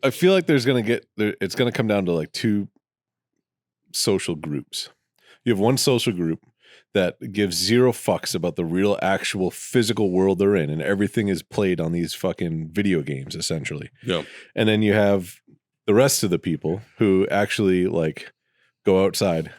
I feel like it's gonna come down to like two social groups. You have one social group that gives zero fucks about the real actual physical world they're in, and everything is played on these fucking video games essentially. Yeah. And then you have the rest of the people who actually like go outside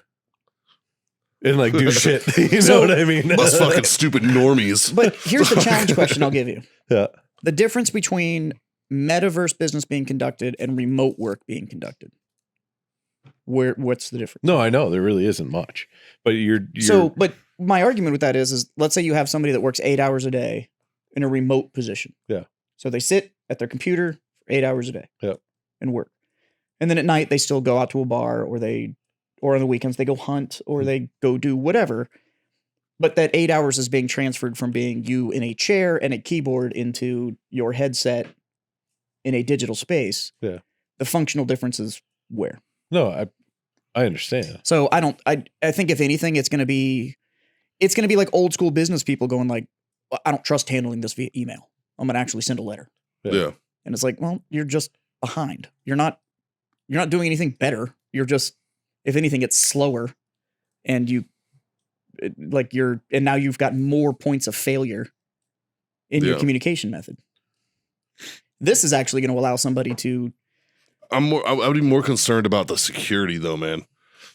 and like do shit. You know what I mean? Those fucking stupid normies. But here's the challenge question I'll give you. Yeah. The difference between metaverse business being conducted and remote work being conducted. What's the difference? No, I know there really isn't much, but but my argument with that is let's say you have somebody that works 8 hours a day in a remote position. Yeah. So they sit at their computer for 8 hours a day. Yeah. And work. And then at night they still go out to a bar or on the weekends they go hunt or they go do whatever. But that 8 hours is being transferred from being you in a chair and a keyboard into your headset in a digital space. Yeah. The functional difference is where? No, I understand. So I think if anything, it's going to be like old school business people going like, well, I don't trust handling this via email. I'm going to actually send a letter. Yeah. And it's like, well, you're just behind. You're not doing anything better. You're just, if anything, it's slower and now you've got more points of failure in your communication method. This is actually going to allow somebody to. I would be more concerned about the security though, man.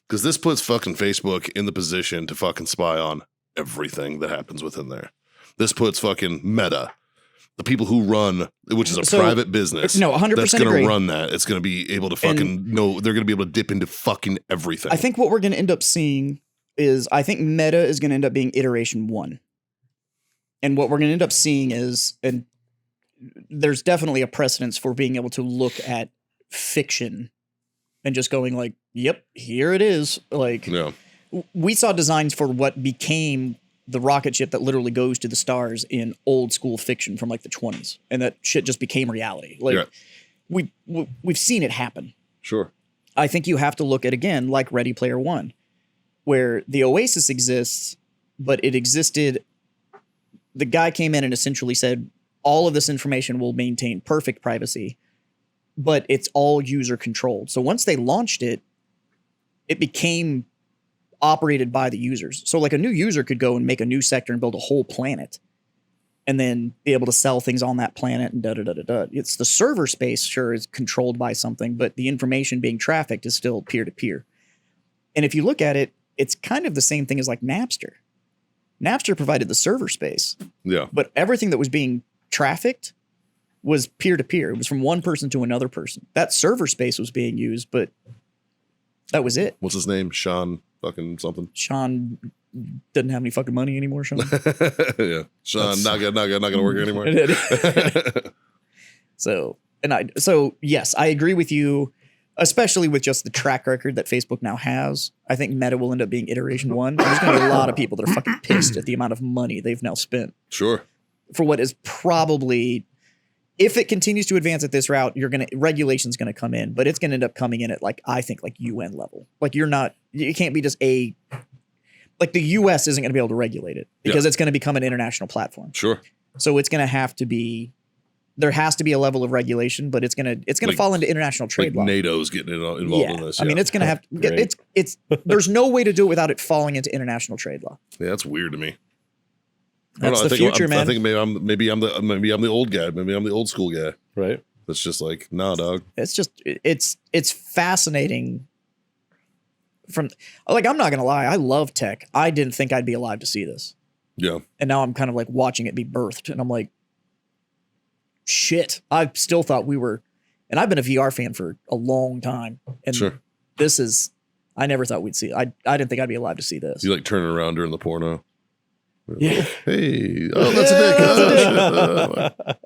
Because this puts fucking Facebook in the position to fucking spy on everything that happens within there. This puts fucking Meta, the people who run, which is a private business. No, 100% that's going agree. to run that. It's going to be able to fucking know. They're going to be able to dip into fucking everything. I think what we're going to end up seeing is I think Meta is going to end up being iteration 1. And what we're going to end up seeing is, and there's definitely a precedence for being able to look at fiction and just going like, yep, here it is. Like, we saw designs for what became the rocket ship that literally goes to the stars in old school fiction from like the 20s. And that shit just became reality. Like, we've seen it happen. Sure. I think you have to look at, again, like Ready Player One, where the Oasis exists, but it existed. The guy came in and essentially said, all of this information will maintain perfect privacy, but it's all user controlled. So once they launched it, it became operated by the users. So like a new user could go and make a new sector and build a whole planet and then be able to sell things on that planet and da-da-da-da-da. It's the server space, sure, is controlled by something, but the information being trafficked is still peer-to-peer. And if you look at it, it's kind of the same thing as like Napster. Napster provided the server space. Yeah. But everything that was being trafficked was peer-to-peer. It was from one person to another person. That server space was being used, but that was it. What's his name? Sean fucking something. Sean doesn't have any fucking money anymore, Sean. Yeah. Sean, not gonna work anymore. So yes, I agree with you, especially with just the track record that Facebook now has. I think Meta will end up being iteration 1. There's going to be a lot of people that are fucking pissed at the amount of money they've now spent. Sure. For what is probably, if it continues to advance at this route, regulation's going to come in, but it's going to end up coming in at I think UN level. Like you can't be just like the US isn't going to be able to regulate it because it's going to become an international platform. Sure. So it's going to have to be, there has to be a level of regulation, but it's going to fall into international trade law. NATO's getting involved in this. I mean, it's going to have, it's there's no way to do it without it falling into international trade law. Yeah, that's weird to me. That's the future, man. I think maybe I'm the old guy. Maybe I'm the old school guy. Right. That's just like, nah, dog. It's fascinating. I'm not gonna lie, I love tech. I didn't think I'd be alive to see this. Yeah. And now I'm kind of like watching it be birthed, and I'm like, shit. I still thought we were, and I've been a VR fan for a long time. And sure. I never thought we'd see. I didn't think I'd be alive to see this. You like turning around during the porno. Yeah. Hey. Oh, that's a dick. Oh, shit.